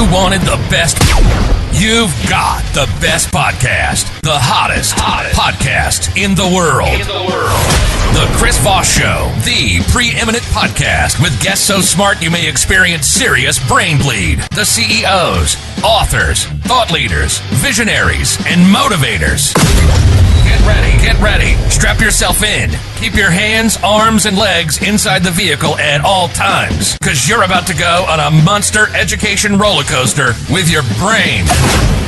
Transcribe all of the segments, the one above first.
you wanted the best, you've got the best podcast. The hottest podcast in the world. The Chris Voss Show, the preeminent podcast with guests so smart you may experience serious brain bleed. The CEOs, authors, thought leaders, visionaries, and motivators. Get ready. Strap yourself in. Keep your hands, arms, and legs inside the vehicle at all times, because you're about to go on a monster education roller coaster with your brain.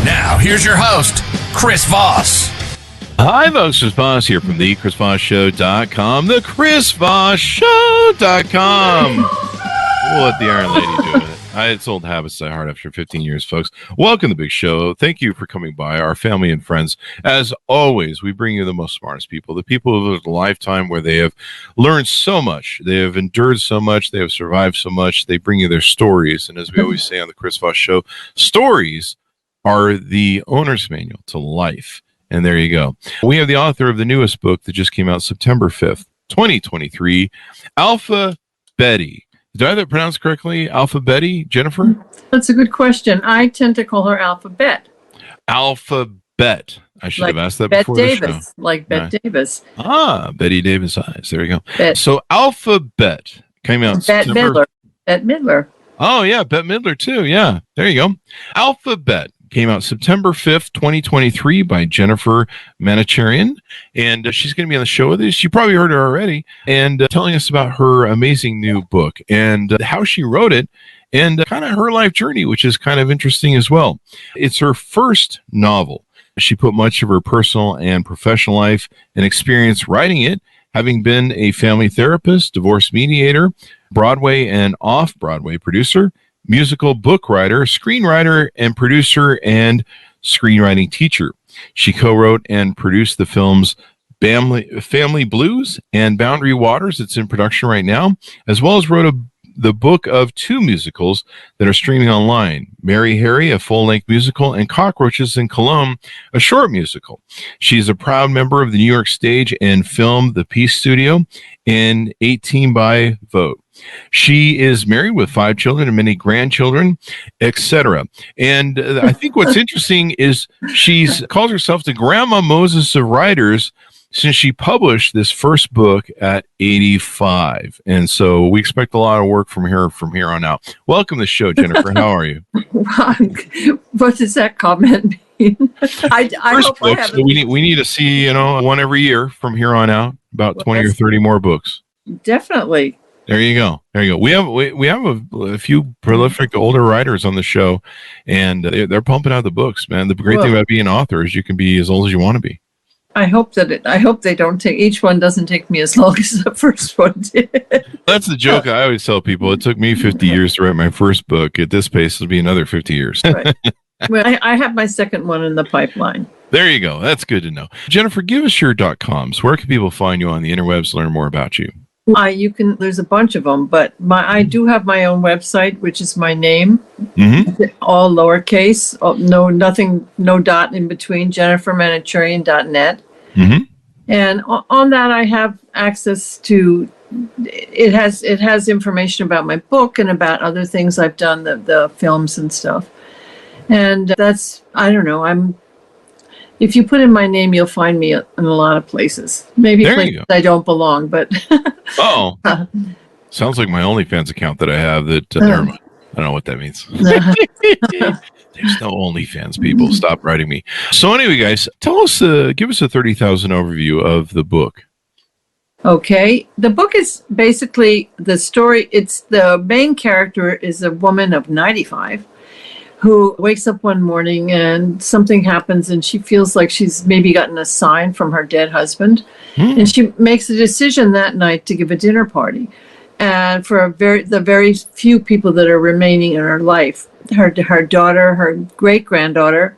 Now, here's your host, Chris Voss. Hi, folks. Chris Voss here from the ChrisVossShow.com. The ChrisVossShow.com. We'll let the Iron Lady do it. It's old habits die hard after 15 years, folks. Welcome to the big show. Thank you for coming by, our family and friends. As always, we bring you the most smartest people, the people who have lived a lifetime where they have learned so much, they have endured so much, they have survived so much. They bring you their stories. And as we always say on the Chris Voss Show, stories are the owner's manual to life. And there you go. We have the author of the newest book that just came out September 5th, 2023, Alpha Betty. Did I have that pronounced correctly? Alphabetty, Jennifer? That's a good question. I tend to call her Alphabet. Alphabet. I should have asked that Bette before Davis, the show. like Bette Davis. Ah, Betty Davis eyes. There you go. Bet. So Alphabet came out Bette Midler. Oh, yeah, Bette Midler too. Yeah, there you go. Alphabet came out September 5th, 2023 by Jennifer Manocherian. And she's going to be on the show with us. You probably heard her already. And telling us about her amazing new book and how she wrote it and kind of her life journey, which is kind of interesting as well. It's her first novel. She put much of her personal and professional life and experience writing it, having been a family therapist, divorce mediator, Broadway and off-Broadway producer, musical book writer, screenwriter, and producer and screenwriting teacher. She co-wrote and produced the films Family Blues and Boundary Waters. It's in production right now, as well as wrote the book of two musicals that are streaming online, Mary Harry, a full-length musical, and Cockroaches in Cologne, a short musical. She's a proud member of the New York Stage and Film The Peace Studio and 18 by Vote. She is married with 5 children and many grandchildren, etc. And I think what's interesting is she's calls herself the Grandma Moses of writers since she published this first book at 85. And so we expect a lot of work from her from here on out. Welcome to the show, Jennifer. How are you? What does that comment mean? I hope book, I have. So we need to see, one every year from here on out, about 20 or 30 more books. Definitely. There you go. We have a few prolific older writers on the show, and they're pumping out the books, man. The great thing about being an author is you can be as old as you want to be. I hope they don't take, each one doesn't take me as long as the first one did. That's the joke I always tell people. It took me 50 years to write my first book. At this pace, it'll be another 50 years. Right. Well, I have my second one in the pipeline. There you go. That's good to know. Jennifer, give us your .coms. Where can people find you on the interwebs to learn more about you? There's a bunch of them, but I do have my own website, which is my name, all lowercase, no dot in between, jennifermanocherian.net. And on that, I have access to, it has information about my book and about other things I've done, the films and stuff. And that's, I don't know, if you put in my name, you'll find me in a lot of places. Maybe places I don't belong, but... Oh, sounds like my OnlyFans account that I have that, never mind. I don't know what that means. There's no OnlyFans, people. Stop writing me. So anyway, guys, tell us, give us a 30,000 overview of the book. Okay. The book is basically the story. The main character is a woman of 95 who wakes up one morning and something happens and she feels like she's maybe gotten a sign from her dead husband. And she makes a decision that night to give a dinner party. And for the very few people that are remaining in her life, her daughter, her great-granddaughter,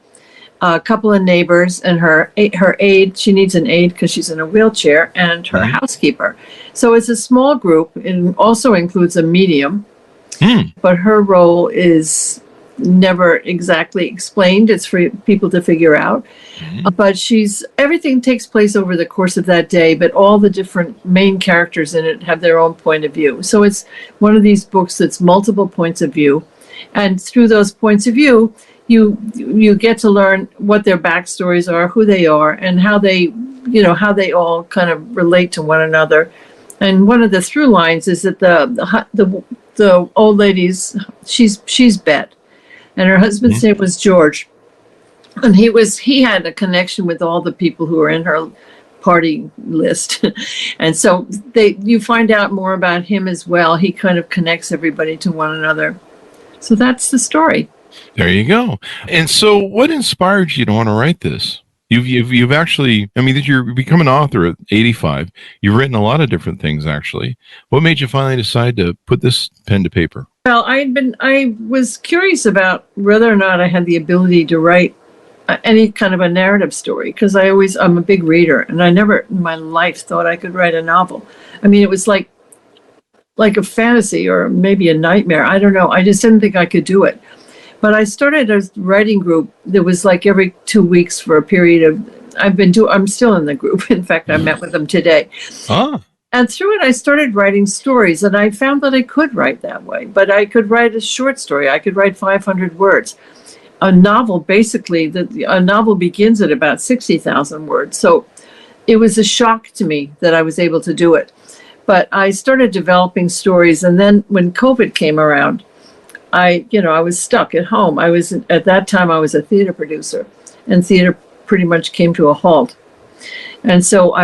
a couple of neighbors, and her aide. She needs an aide because she's in a wheelchair, and her housekeeper. So it's a small group. It also includes a medium, but her role is never exactly explained. It's for people to figure out. But everything takes place over the course of that day, but all the different main characters in it have their own point of view. So it's one of these books that's multiple points of view. And through those points of view, you get to learn what their backstories are, who they are, and how they all kind of relate to one another. And one of the through lines is that the old lady's she's Bette, and her husband's name was George, and he had a connection with all the people who were in her party list, and so you find out more about him as well. He kind of connects everybody to one another. So that's the story. There you go. And so, what inspired you to want to write this? You've actually, I mean, you're become an author at 85. You've written a lot of different things, actually. What made you finally decide to put this pen to paper? Well, I was curious about whether or not I had the ability to write any kind of a narrative story, because I'm a big reader, and I never in my life thought I could write a novel. I mean, it was like a fantasy or maybe a nightmare. I don't know. I just didn't think I could do it. But I started a writing group that was like every 2 weeks for a period of, I'm still in the group. In fact, I met with them today. Ah. And through it, I started writing stories, and I found that I could write that way. But I could write a short story. I could write 500 words. A novel, basically, a novel begins at about 60,000 words. So it was a shock to me that I was able to do it. But I started developing stories, and then when COVID came around, I was stuck at home. At that time, I was a theater producer, and theater pretty much came to a halt. And so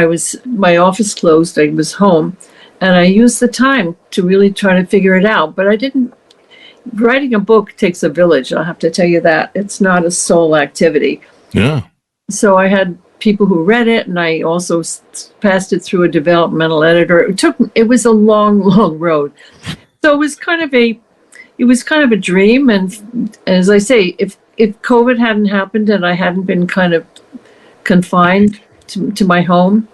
my office closed, I was home, and I used the time to really try to figure it out. But writing a book takes a village, I'll have to tell you that. It's not a sole activity. Yeah. So I had people who read it, and I also passed it through a developmental editor. It was a long, long road. So it was kind of a dream. And as I say, if COVID hadn't happened and I hadn't been kind of confined to my home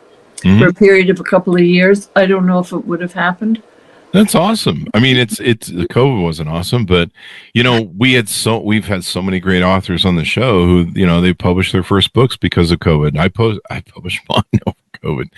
for a period of a couple of years, I don't know if it would have happened. That's awesome. I mean, the COVID wasn't awesome, but we've had so many great authors on the show who they published their first books because of COVID. I published mine over COVID.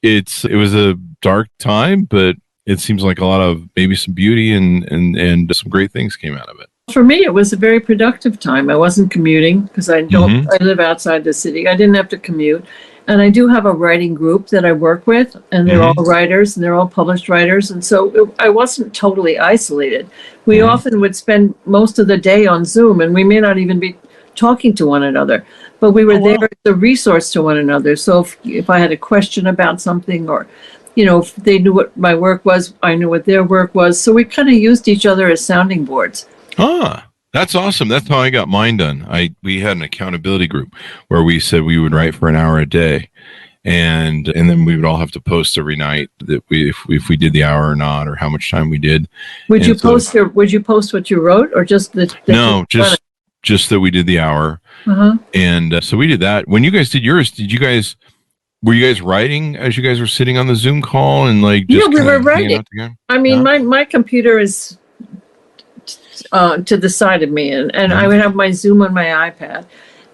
It was a dark time, but it seems like a lot of maybe some beauty and some great things came out of it. For me, it was a very productive time. I wasn't commuting because I live outside the city. I didn't have to commute. And I do have a writing group that I work with, and they're all writers, and they're all published writers. And so I wasn't totally isolated. We often would spend most of the day on Zoom, and we may not even be talking to one another, but we were there as a resource to one another. So if I had a question about something, or if they knew what my work was, I knew what their work was. So we kind of used each other as sounding boards. Ah, that's awesome. That's how I got mine done. We had an accountability group where we said we would write for an hour a day, and then we would all have to post every night that if we did the hour or not, or how much time we did. Would you post what you wrote, or just just that we did the hour? And so we did that. When you guys did yours, were you guys writing as you guys were sitting on the Zoom call and we were writing. I mean, my computer is to the side of me, and I would have my Zoom on my iPad,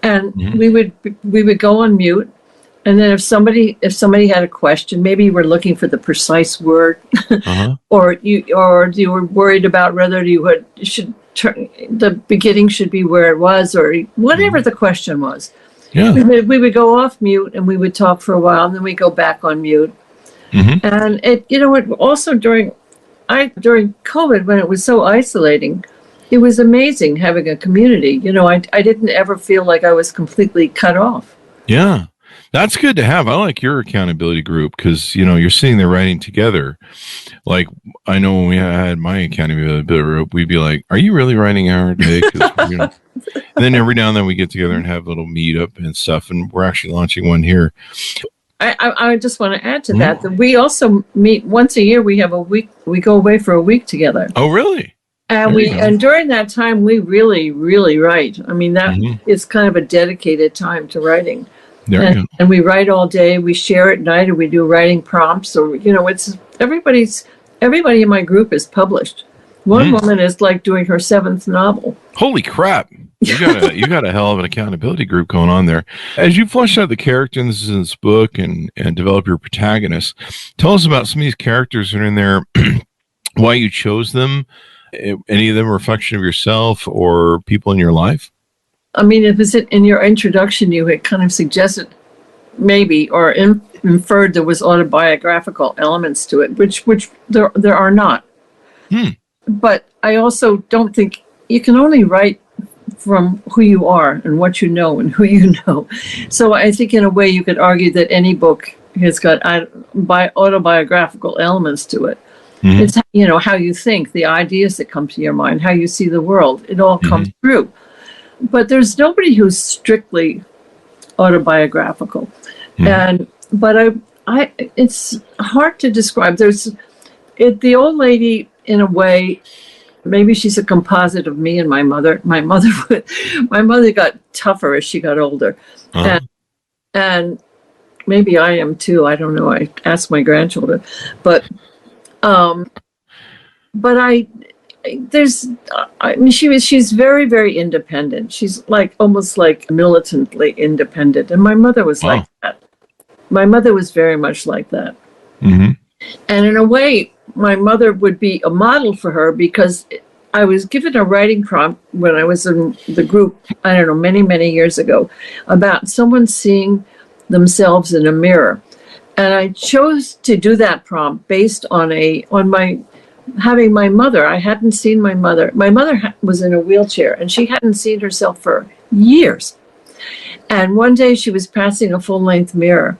and we would go on mute, and then if somebody had a question, maybe you were looking for the precise word, or you were worried about whether the beginning should be where it was, or whatever the question was. Yeah. We would go off mute and we would talk for a while, and then we go back on mute. And it also during COVID, when it was so isolating, it was amazing having a community. I didn't ever feel like I was completely cut off. Yeah, that's good to have. I like your accountability group because, you're sitting there writing together. Like, I know when we had my accountability group, we'd be like, are you really writing an hour a day? And then every now and then we get together and have a little meetup and stuff. And we're actually launching one here. I just want to add to that we also meet once a year. We have a week. We go away for a week together. Oh, really? And during that time, we really, really write. I mean, that is kind of a dedicated time to writing. And we write all day. We share at night, and we do writing prompts. Or it's everybody in my group is published. One woman is doing her 7th novel. Holy crap! You got a hell of an accountability group going on there. As you flesh out the characters in this book and develop your protagonists, tell us about some of these characters that are in there, why you chose them, Any of them a reflection of yourself or people in your life? I mean, if it's in your introduction, you had kind of suggested maybe or inferred there was autobiographical elements to it, which there are not. But I also don't think you can only write from who you are and what you know and who you know. So I think in a way you could argue that any book has got autobiographical elements to it. It's, how you think, the ideas that come to your mind, how you see the world. It all comes through. But there's nobody who's strictly autobiographical. But it's hard to describe. The old lady, in a way, maybe she's a composite of me and my mother. My mother got tougher as she got older. And maybe I am too. I don't know. I ask my grandchildren. But she's very, very independent. She's almost like militantly independent. And my mother was like that. My mother was very much like that. And in a way, my mother would be a model for her because I was given a writing prompt when I was in the group, I don't know, many, many years ago, about someone seeing themselves in a mirror. And I chose to do that prompt based on having my mother. I hadn't seen my mother. My mother was in a wheelchair and she hadn't seen herself for years. And one day she was passing a full-length mirror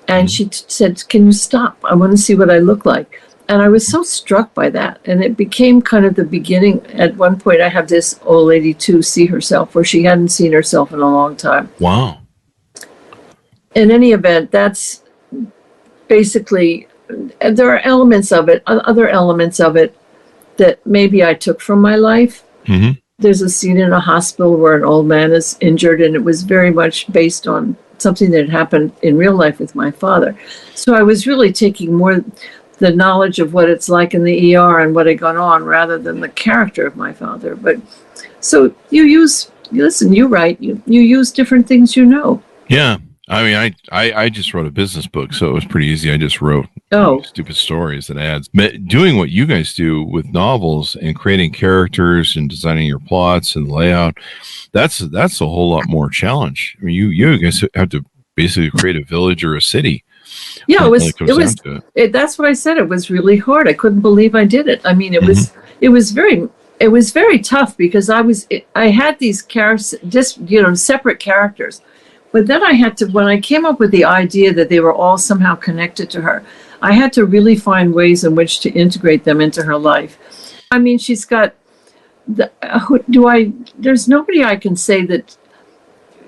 and she said, "Can you stop? I want to see what I look like." And I was so struck by that. And it became kind of the beginning. At one point, I have this old lady too see herself where she hadn't seen herself in a long time. Wow. In any event, that's basically, there are elements of it, other elements of it that maybe I took from my life. There's a scene in a hospital where an old man is injured, and it was very much based on something that happened in real life with my father. So I was really taking more the knowledge of what it's like in the ER and what had gone on rather than the character of my father. But so you write, you use different things, Yeah. I mean, I just wrote a business book, so it was pretty easy. I just wrote stupid stories that adds. But doing what you guys do with novels and creating characters and designing your plots and layout, that's a whole lot more challenge. I mean, you guys have to basically create a village or a city. Yeah, that's what I said. It was really hard. I couldn't believe I did it. I mean, it was very tough because I had these characters, just, separate characters. But then I had to, when I came up with the idea that they were all somehow connected to her, I had to really find ways in which to integrate them into her life. I mean, she's got, there's nobody I can say that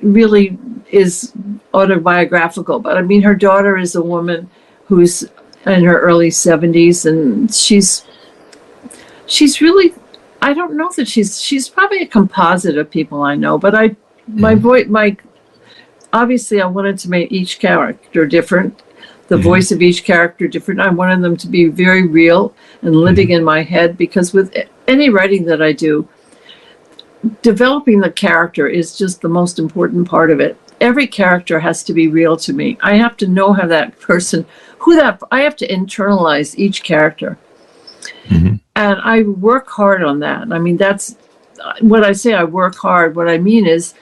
really is autobiographical, but I mean, her daughter is a woman who's in her early 70s, and she's really, I don't know that she's probably a composite of people I know, but obviously I wanted to make each character different, the voice of each character different. I wanted them to be very real and living in my head, because with any writing that I do, developing the character is just the most important part of it. Every character has to be real to me. I have to know how that person, I have to internalize each character. And I work hard on that. I mean, that's what I say, I work hard. What I mean is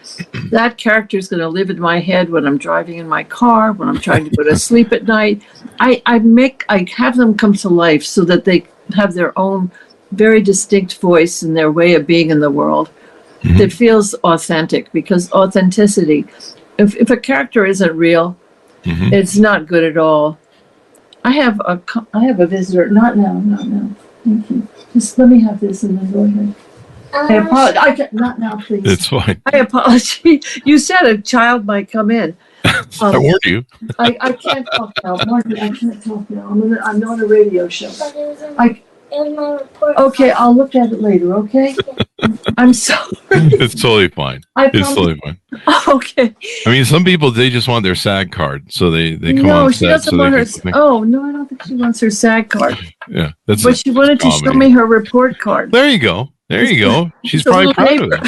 that character is going to live in my head when I'm driving in my car, when I'm trying to go to sleep at night. I have them come to life so that they have their own very distinct voice and their way of being in the world that feels authentic, because authenticity, if a character isn't real, it's not good at all. I have a visitor. Not now. Thank you. Just let me have this and then go ahead. I apologize. Not now, please. It's fine. I apologize. You said a child might come in. I warned you. I can't talk now. Margaret, I can't talk now. I'm on a radio show. It was my report. Okay, I'll look at it later, okay? I'm sorry. It's totally fine. It's totally fine. Okay. I mean, some people, they just want their SAG card, so they come on. No, she doesn't want her. Oh, no, I don't think she wants her SAG card. Yeah. But she wanted to show me her report card. There you go. She's probably proud of it.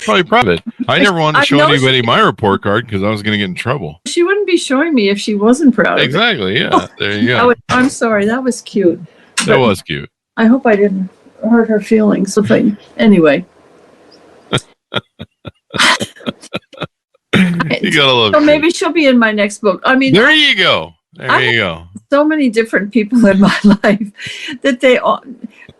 Probably proud of it. I never wanted to show anybody my report card because I was going to get in trouble. She wouldn't be showing me if she wasn't proud of it. Exactly, yeah. There you go. I'm sorry. That was cute. That was cute. I hope I didn't hurt her feelings. Anyway. You gotta love so maybe she'll be in my next book. I mean, there you go. There you go. So many different people in my life that they all,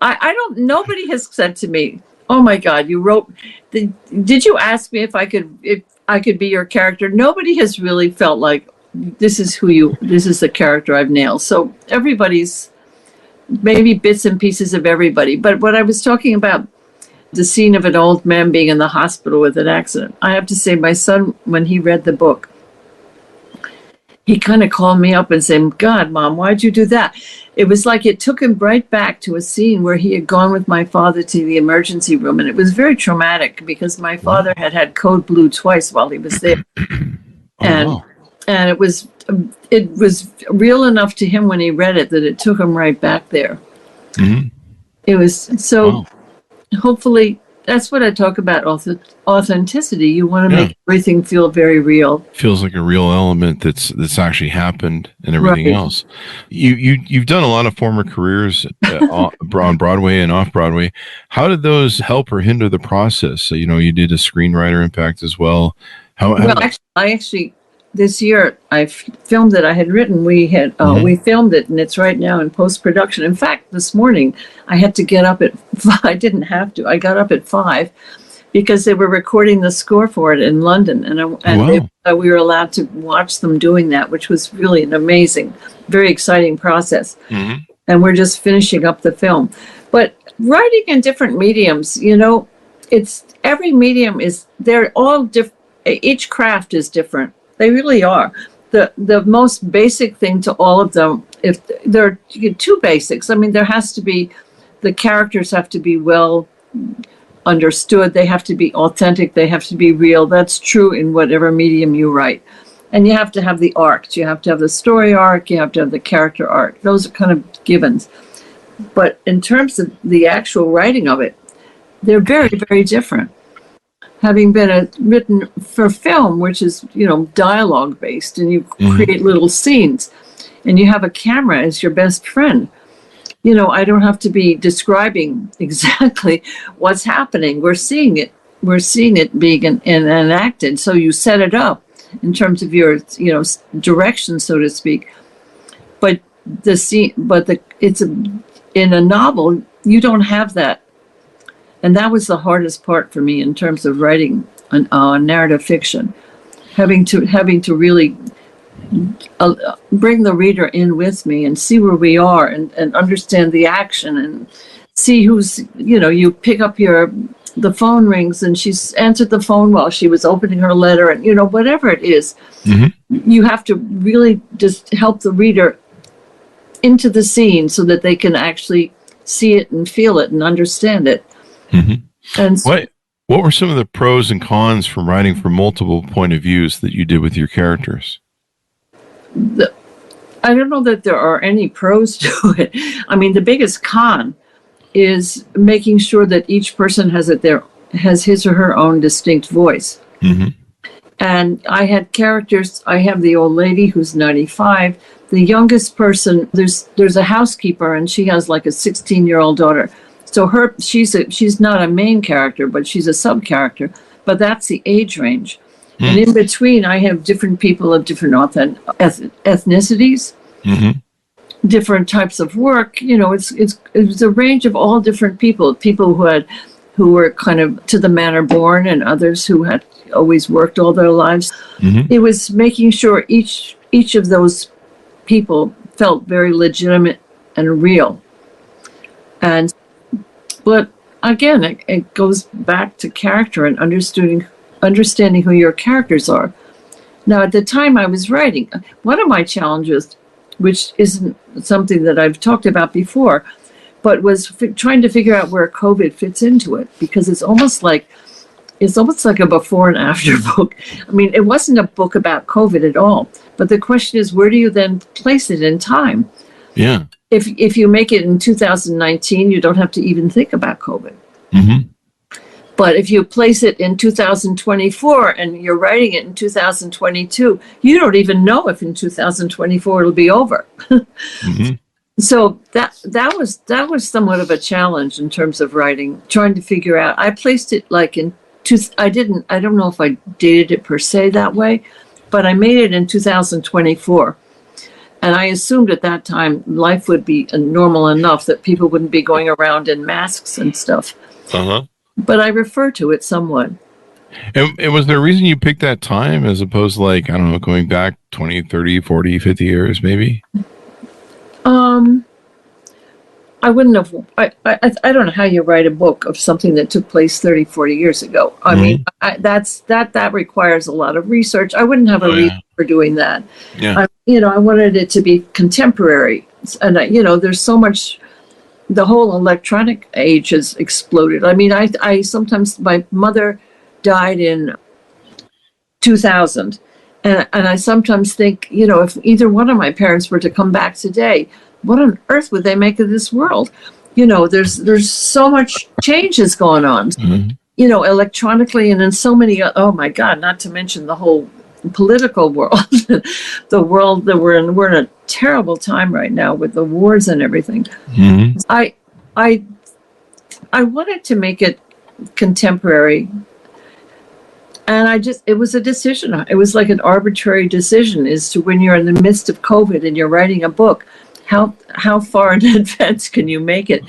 I don't, nobody has said to me, oh my God, you wrote, did you ask me if I could be your character? Nobody has really felt like this is the character I've nailed. So everybody's maybe bits and pieces of everybody. But what I was talking about, the scene of an old man being in the hospital with an accident. I have to say, my son, when he read the book, he kind of called me up and said, God, Mom, why'd you do that? It was like it took him right back to a scene where he had gone with my father to the emergency room. And it was very traumatic because my father had had code blue twice while he was there. And it was real enough to him when he read it that it took him right back there. Mm-hmm. It was so... Wow. Hopefully, that's what I talk about, authenticity. You want to make everything feel very real. Feels like a real element that's actually happened and everything else. You've done a lot of former careers on Broadway and off Broadway. How did those help or hinder the process? So, you did a screenwriter impact as well. I actually this year I filmed it. I had written. We filmed it, and it's right now in post-production. In fact, this morning I had to get up at 5. I didn't have to. I got up at 5 because they were recording the score for it in London, and we were allowed to watch them doing that, which was really an amazing, very exciting process. Mm-hmm. And we're just finishing up the film. But writing in different mediums, it's every medium they're all different. Each craft is different. They really are. The most basic thing to all of them, if there are two basics, there has to be, the characters have to be well understood. They have to be authentic. They have to be real. That's true in whatever medium you write. And you have to have the arcs. You have to have the story arc. You have to have the character arc. Those are kind of givens. But in terms of the actual writing of it, they're very, very different. Having been written for film, which is, dialogue based, and you create little scenes, and you have a camera as your best friend. I don't have to be describing exactly what's happening. We're seeing it. We're seeing it being enacted. So you set it up in terms of your, direction, so to speak. But in a novel, you don't have that. And that was the hardest part for me in terms of writing narrative fiction, having to really bring the reader in with me and see where we are and understand the action and see who's, you pick up the phone rings and she's answered the phone while she was opening her letter and, whatever it is, you have to really just help the reader into the scene so that they can actually see it and feel it and understand it. Mm-hmm. And what were some of the pros and cons from writing from multiple point of views that you did with your characters? I don't know that there are any pros to it. The biggest con is making sure that each person has his or her own distinct voice. Mm-hmm. And I had characters. I have the old lady who's 95. The youngest person, there's a housekeeper, and she has like a 16-year-old daughter. So she's not a main character, but she's a sub-character. But that's the age range. Mm. And in between, I have different people of different ethnicities, different types of work. It's a range of all different people. People who were kind of to the manor born, and others who had always worked all their lives. Mm-hmm. It was making sure each of those people felt very legitimate and real. But again, it goes back to character and understanding who your characters are. Now, at the time I was writing, one of my challenges, which isn't something that I've talked about before, but was trying to figure out where COVID fits into it, because it's almost like a before and after book. It wasn't a book about COVID at all, but the question is, where do you then place it in time? Yeah. If you make it in 2019, you don't have to even think about COVID. Mm-hmm. But if you place it in 2024 and you're writing it in 2022, you don't even know if in 2024 it'll be over. Mm-hmm. So that was somewhat of a challenge in terms of writing, trying to figure out. I placed it like in I don't know if I dated it per se that way, but I made it in 2024. And I assumed at that time life would be normal enough that people wouldn't be going around in masks and stuff. Uh-huh. But I refer to it somewhat. And was there a reason you picked that time as opposed to, like, I don't know, going back 20, 30, 40, 50 years maybe? I wouldn't have, I don't know how you write a book of something that took place 30, 40 years ago. I mean, that requires a lot of research. I wouldn't have a reason for doing that. Yeah. I wanted it to be contemporary. And, there's so much, the whole electronic age has exploded. I mean, I sometimes, my mother died in 2000. And I sometimes think, if either one of my parents were to come back today, what on earth would they make of this world? There's so much changes going on, electronically and in so many, oh my God, not to mention the whole political world, the world that we're in a terrible time right now with the wars and everything. Mm-hmm. I wanted to make it contemporary. And it was a decision. It was like an arbitrary decision as to when you're in the midst of COVID and you're writing a book, how far in advance can you make it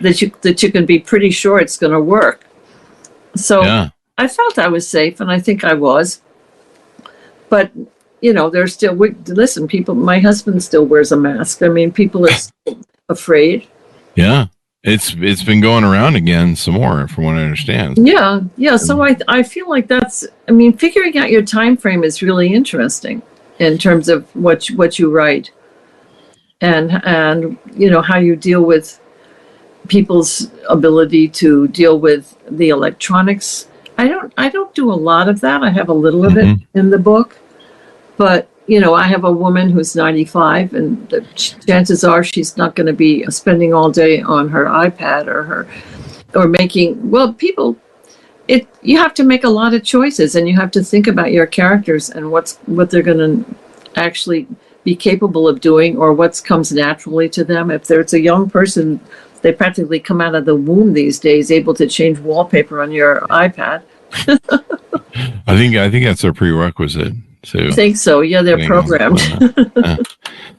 that you can be pretty sure it's going to work. So I felt I was safe, and I think I was. But there's still listen. People, my husband still wears a mask. I mean, people are still afraid. Yeah. It's been going around again some more, from what I understand. Yeah. So I feel like figuring out your time frame is really interesting in terms of what you write, and how you deal with people's ability to deal with the electronics. I don't do a lot of that. I have a little of it in the book, but I have a woman who's 95, and the chances are she's not going to be spending all day on her iPad or making, you have to make a lot of choices, and you have to think about your characters and what they're going to actually be capable of doing, or what comes naturally to them. If there's a young person, they practically come out of the womb these days able to change wallpaper on your iPad. I think that's a prerequisite. So I think so. Yeah, they're programmed.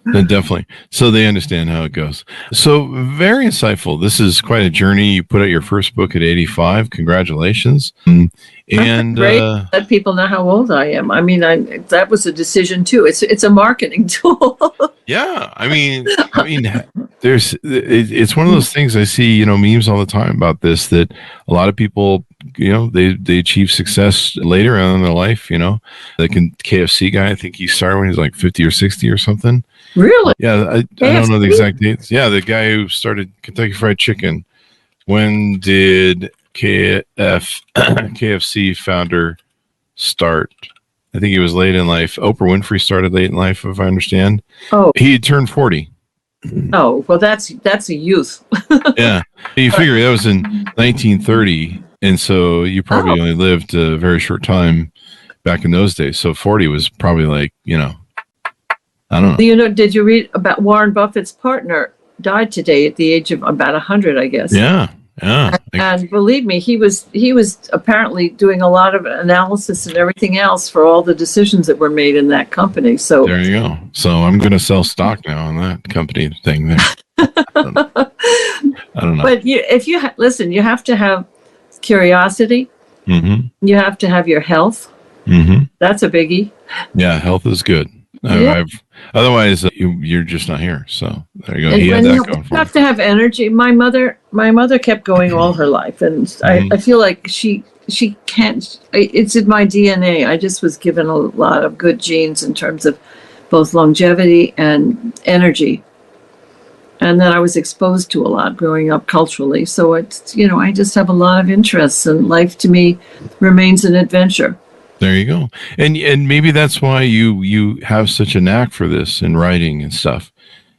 Definitely. So they understand how it goes. So very insightful. This is quite a journey. You put out your first book at 85. Congratulations. And great. Let people know how old I am. I mean, that was a decision too. It's a marketing tool. Yeah. I mean, it's one of those things I see, memes all the time about this, that a lot of people, they achieve success later on in their life, like KFC guy, I think he started when he was like 50 or 60 or something. Really? Yeah. I don't know the exact dates. Yeah. The guy who started Kentucky Fried Chicken. When did KFC founder start? I think he was late in life. Oprah Winfrey started late in life, if I understand. Oh, he had turned 40. Oh, well, that's a youth. Yeah, you figure that was in 1930, and so you probably only lived a very short time back in those days. So 40 was probably like, I don't know. Did you read about Warren Buffett's partner died today at the age of about 100, I guess. Yeah. And believe me, he was apparently doing a lot of analysis and everything else for all the decisions that were made in that company. So there you go. So I'm going to sell stock now on that company thing there. I don't know. But if you listen, you have to have curiosity. Mm-hmm. You have to have your health. Mm-hmm. That's a biggie. Yeah, health is good. Otherwise, you're just not here. So there you go. And he had that going for him. You have to have energy. My mother kept going all her life, and I feel like she can't. It's in my DNA. I just was given a lot of good genes in terms of both longevity and energy, and then I was exposed to a lot growing up culturally. So it's I just have a lot of interests, and life to me remains an adventure. There you go. And maybe that's why you have such a knack for this in writing and stuff,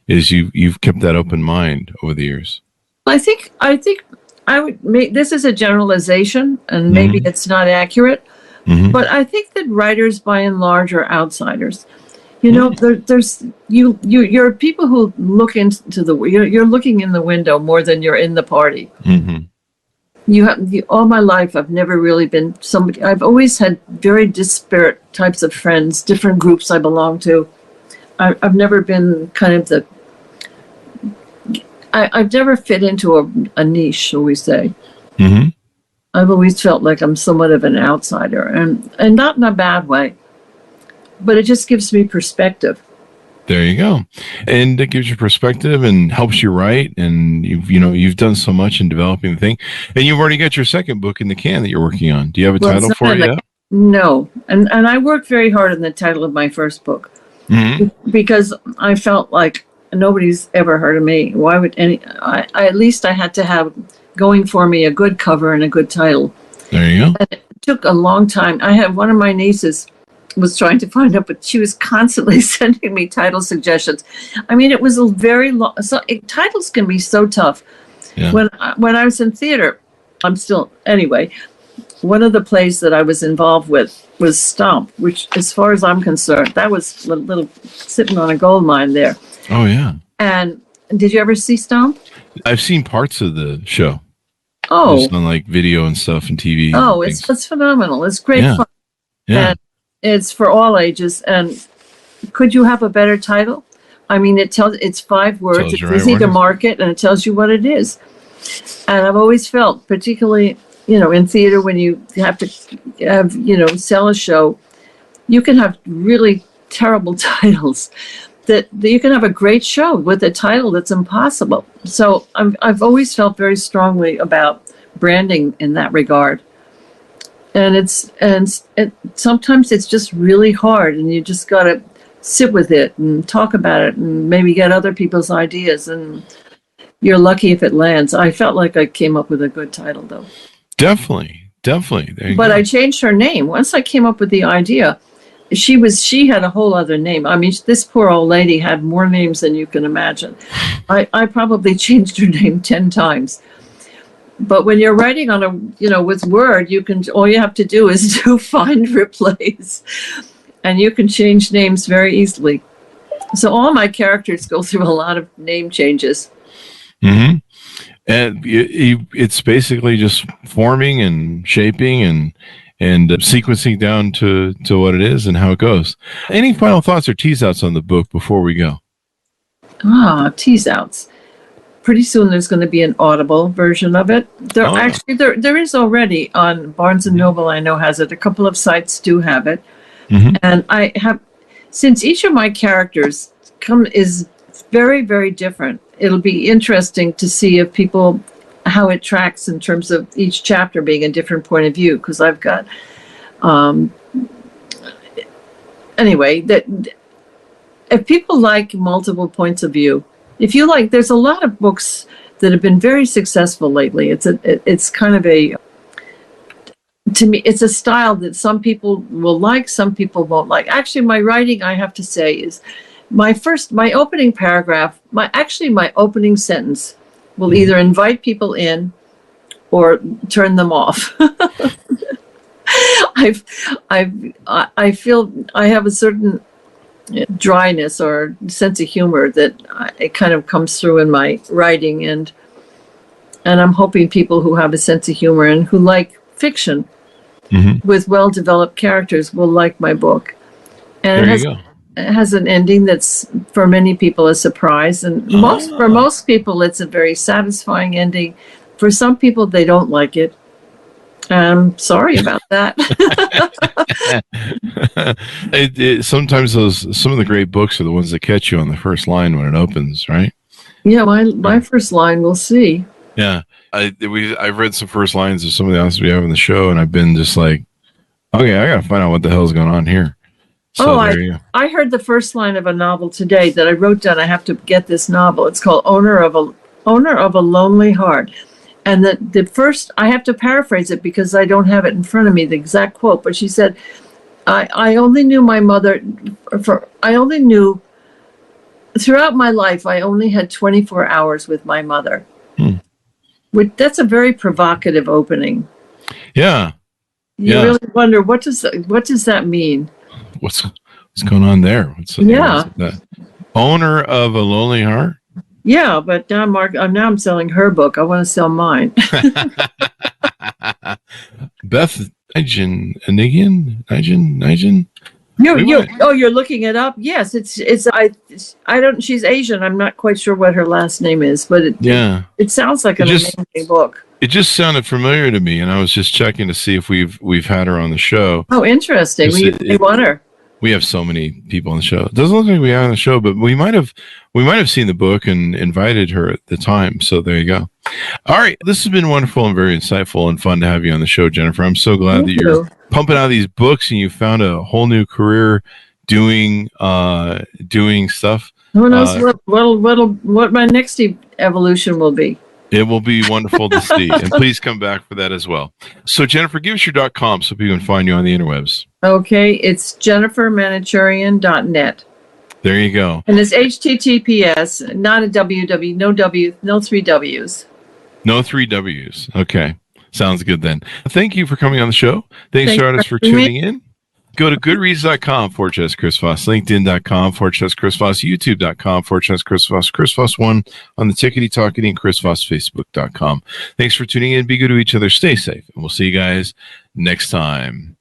is you've kept that open mind over the years. I think I would make, this is a generalization, and maybe it's not accurate, but I think that writers by and large are outsiders. You know, there's you're people who look into you're looking in the window more than you're in the party. All my life, I've never really been somebody. I've always had very disparate types of friends, different groups I belong to. I've never been kind of I've never fit into a niche, shall we say. I've always felt like I'm somewhat of an outsider, and not in a bad way, but it just gives me perspective. There you go. And it gives you perspective and helps you write. And you've done so much in developing the thing. And you've already got your second book in the can that you're working on. Do you have a title for it yet? No. And I worked very hard on the title of my first book because I felt like nobody's ever heard of me. Why would at least I had to have going for me a good cover and a good title. There you go. And it took a long time. I had one of my nieces was trying to find out, but she was constantly sending me title suggestions. I mean, it was a very long. Titles can be so tough. Yeah. When I was in theater, anyway. One of the plays that I was involved with was Stomp, which, as far as I'm concerned, that was a little sitting on a gold mine there. Oh yeah. And did you ever see Stomp? I've seen parts of the show. Oh, just on like video and stuff and TV. Oh, it's phenomenal. It's great fun. Yeah. And it's for all ages. And could you have a better title? I mean, it's 5 words. It's easy to market, and it tells you what it is. And I've always felt, particularly, in theater, when you have to sell a show, you can have really terrible titles. That you can have a great show with a title that's impossible. So I've always felt very strongly about branding in that regard. And sometimes it's just really hard, and you just got to sit with it and talk about it and maybe get other people's ideas, and you're lucky if it lands. I felt like I came up with a good title, though. Definitely. There you but go. I changed her name. Once I came up with the idea, she had a whole other name. I mean, this poor old lady had more names than you can imagine. I probably changed her name 10 times. But when you're writing on with Word, all you have to do is do find, replace, and you can change names very easily. So all my characters go through a lot of name changes. Mm-hmm. And it's basically just forming and shaping and sequencing down to what it is and how it goes. Any final thoughts or tease outs on the book before we go? Tease outs. Pretty soon there's going to be an Audible version of it. There is already on Barnes & Noble, I know, has it. A couple of sites do have it. Mm-hmm. And I have, since each of my characters is very, very different, it'll be interesting to see how it tracks in terms of each chapter being a different point of view, because I've got anyway, that if people like multiple points of view, there's a lot of books that have been very successful lately. It's kind of to me, it's a style that some people will like, some people won't like. Actually, my writing, I have to say, is my opening paragraph, my opening sentence will either invite people in or turn them off. I feel I have a certain dryness or sense of humor that it kind of comes through in my writing, and I'm hoping people who have a sense of humor and who like fiction with well-developed characters will like my book. And it has an ending that's for many people a surprise, and for most people it's a very satisfying ending. For some people, they don't like it. I'm sorry about that. Sometimes some of the great books are the ones that catch you on the first line when it opens, right? Yeah, my first line, we'll see. Yeah, I've read some first lines of some of the authors we have in the show, and I've been just like, okay, I got to find out what the hell's going on here. So I heard the first line of a novel today that I wrote down. I have to get this novel. It's called Owner of a Lonely Heart. And the first, I have to paraphrase it because I don't have it in front of me, the exact quote, but she said, I only knew my mother, throughout my life, I only had 24 hours with my mother. That's a very provocative opening. Yeah. You really wonder, what does that mean? What's What's going on there? What's Yeah. the owner of a lonely heart? Yeah, but now I'm selling her book. I want to sell mine. Beth Nigen? You're looking it up? Yes, I don't, she's Asian. I'm not quite sure what her last name is, but it sounds like an amazing book. It just sounded familiar to me, and I was just checking to see if we've had her on the show. Oh, interesting. We want her. We have so many people on the show. It doesn't look like we have on the show, but we might have seen the book and invited her at the time. So there you go. All right. This has been wonderful and very insightful and fun to have you on the show, Jennifer. I'm so glad that you're pumping out these books and you found a whole new career doing stuff. Who knows what my next evolution will be. It will be wonderful to see. And please come back for that as well. So, Jennifer, give us your .com so people can find you on the interwebs. Okay. It's jennifermanocherian.net. There you go. And it's HTTPS, not a www, no three W's. No three W's. Okay. Sounds good then. Thank you for coming on the show. Thanks to artists for tuning in. Go to goodreads.com/Chris Voss, LinkedIn.com/Chris Voss, YouTube.com/Chris Voss, Chris Voss1 on the Tickety Talkety, and Chris Voss, Facebook.com. Thanks for tuning in. Be good to each other. Stay safe. And we'll see you guys next time.